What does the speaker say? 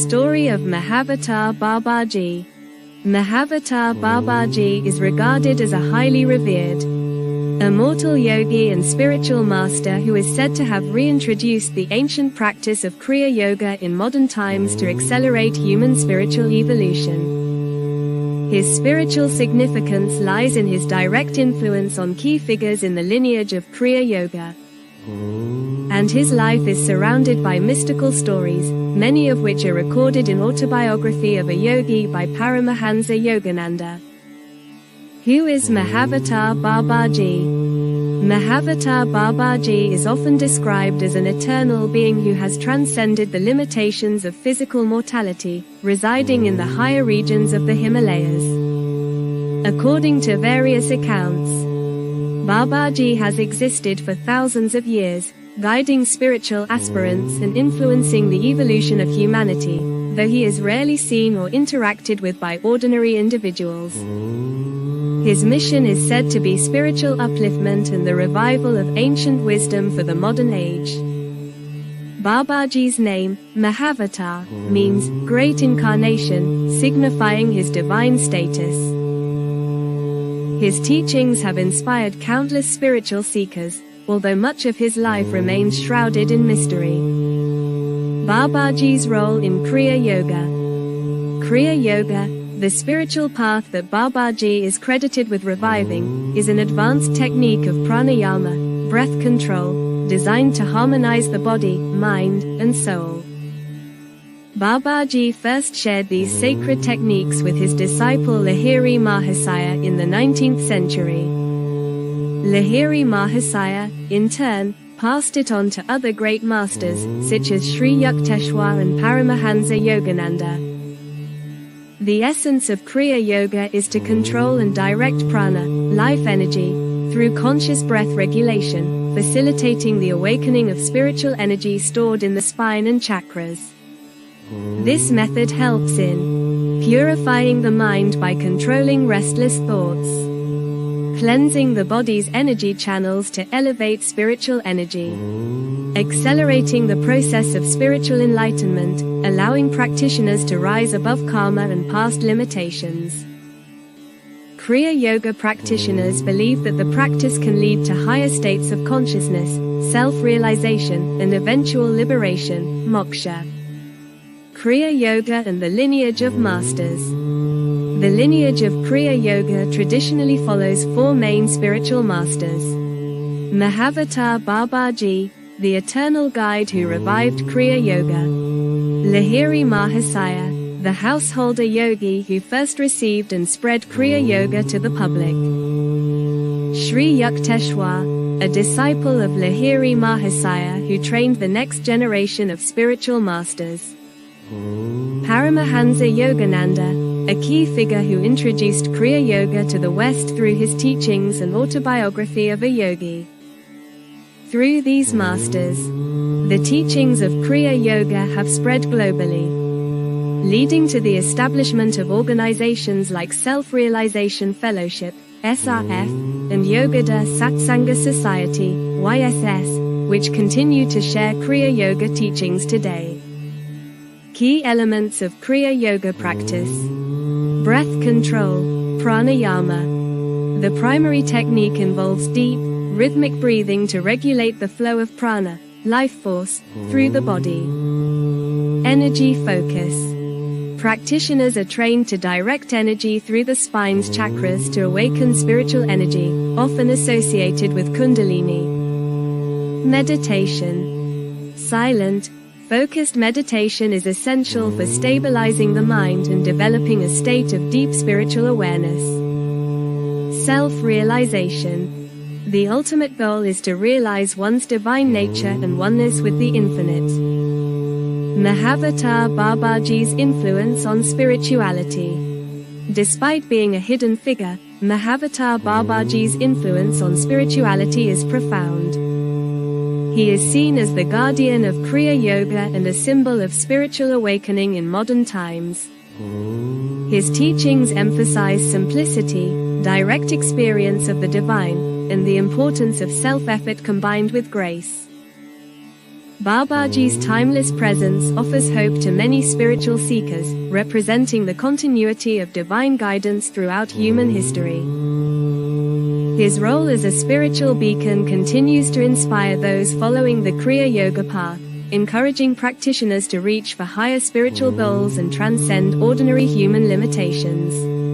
story of Mahavatar Bababji. Mahavatar Bababji is regarded as a highly revered, immortal yogi and spiritual master who is said to have reintroduced the ancient practice of Kriya Yoga in modern times to accelerate human spiritual evolution. His spiritual significance lies in his direct influence on key figures in the lineage of Kriya Yoga. And his life is surrounded by mystical stories, many of which are recorded in Autobiography of a Yogi by Paramahansa Yogananda. Who is Mahavatar Bababji? Mahavatar Bababji is often described as an eternal being who has transcended the limitations of physical mortality, residing in the higher regions of the Himalayas. According to various accounts, Bababji has existed for thousands of years, guiding spiritual aspirants and influencing the evolution of humanity, though he is rarely seen or interacted with by ordinary individuals. His mission is said to be spiritual upliftment and the revival of ancient wisdom for the modern age. Bababji's name, Mahavatar, means great incarnation, signifying his divine status. His teachings have inspired countless spiritual seekers, although much of his life remains shrouded in mystery. Bababji's role in Kriya Yoga. Kriya Yoga, the spiritual path that Bababji is credited with reviving, is an advanced technique of pranayama, breath control, designed to harmonize the body, mind, and soul. Bababji first shared these sacred techniques with his disciple Lahiri Mahasaya in the 19th century. Lahiri Mahasaya, in turn, passed it on to other great masters, such as Sri Yukteswar and Paramahansa Yogananda. The essence of Kriya Yoga is to control and direct prana, life energy, through conscious breath regulation, facilitating the awakening of spiritual energy stored in the spine and chakras. This method helps in purifying the mind by controlling restless thoughts, cleansing the body's energy channels to elevate spiritual energy, accelerating the process of spiritual enlightenment, allowing practitioners to rise above karma and past limitations. Kriya Yoga practitioners believe that the practice can lead to higher states of consciousness, self-realization, and eventual liberation, moksha. Kriya Yoga and the lineage of masters. The lineage of Kriya Yoga traditionally follows four main spiritual masters. Mahavatar Bababji, the eternal guide who revived Kriya Yoga. Lahiri Mahasaya, the householder yogi who first received and spread Kriya Yoga to the public. Sri Yukteswar, a disciple of Lahiri Mahasaya who trained the next generation of spiritual masters. Paramahansa Yogananda, a key figure who introduced Kriya Yoga to the West through his teachings and Autobiography of a Yogi. Through these masters, the teachings of Kriya Yoga have spread globally, leading to the establishment of organizations like Self-Realization Fellowship, SRF, and Yogoda Satsanga Society, YSS, which continue to share Kriya Yoga teachings today. Key elements of Kriya Yoga practice. Breath control, pranayama. The primary technique involves deep, rhythmic breathing to regulate the flow of prana, life force, through the body. Energy focus. Practitioners are trained to direct energy through the spine's chakras to awaken spiritual energy, often associated with Kundalini. Meditation. Silent, focused meditation is essential for stabilizing the mind and developing a state of deep spiritual awareness. Self-realization. The ultimate goal is to realize one's divine nature and oneness with the infinite. Mahavatar Bababji's influence on spirituality. Despite being a hidden figure, Mahavatar Bababji's influence on spirituality is profound. He is seen as the guardian of Kriya Yoga and a symbol of spiritual awakening in modern times. His teachings emphasize simplicity, direct experience of the divine, and the importance of self-effort combined with grace. Babaji's timeless presence offers hope to many spiritual seekers, representing the continuity of divine guidance throughout human history. His role as a spiritual beacon continues to inspire those following the Kriya Yoga path, encouraging practitioners to reach for higher spiritual goals and transcend ordinary human limitations.